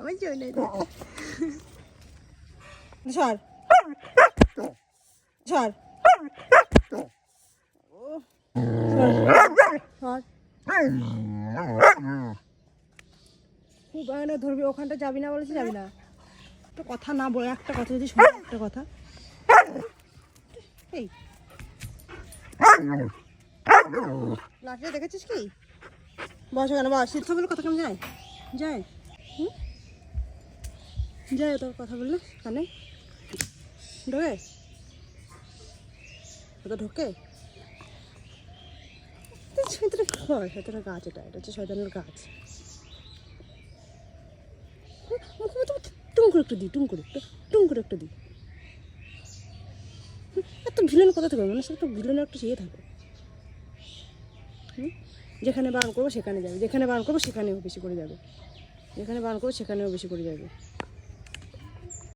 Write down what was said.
ওই যে ঝড় ঝড় খুব ধরবি, ওখানটা যাবি না বলেছি, যাবি না। একটা কথা না বলে, একটা কথা যদি শোনো, একটা কথা, এই লাঠিটা দেখেছিস কি? বসে কেন, বস। শীত বলে কথা কেমন যায় যায় যায়, তোর কথা বললে কানে ঢোকে, ওটা ঢোকে। শয়তানের গাছ, এটা হচ্ছে শয়তানের গাছ। টুম করে একটু দিই, টুম করে একটু দিই। এত ভিলেন কথা থাকবে, মানুষের একটা ভিলেনের একটা ইয়ে থাকে। যেখানে বারণ করবো সেখানে যাবে, যেখানে বারণ করবো সেখানেও বেশি করে যাবে, যেখানে বারণ করবো সেখানেও বেশি করে যাবে।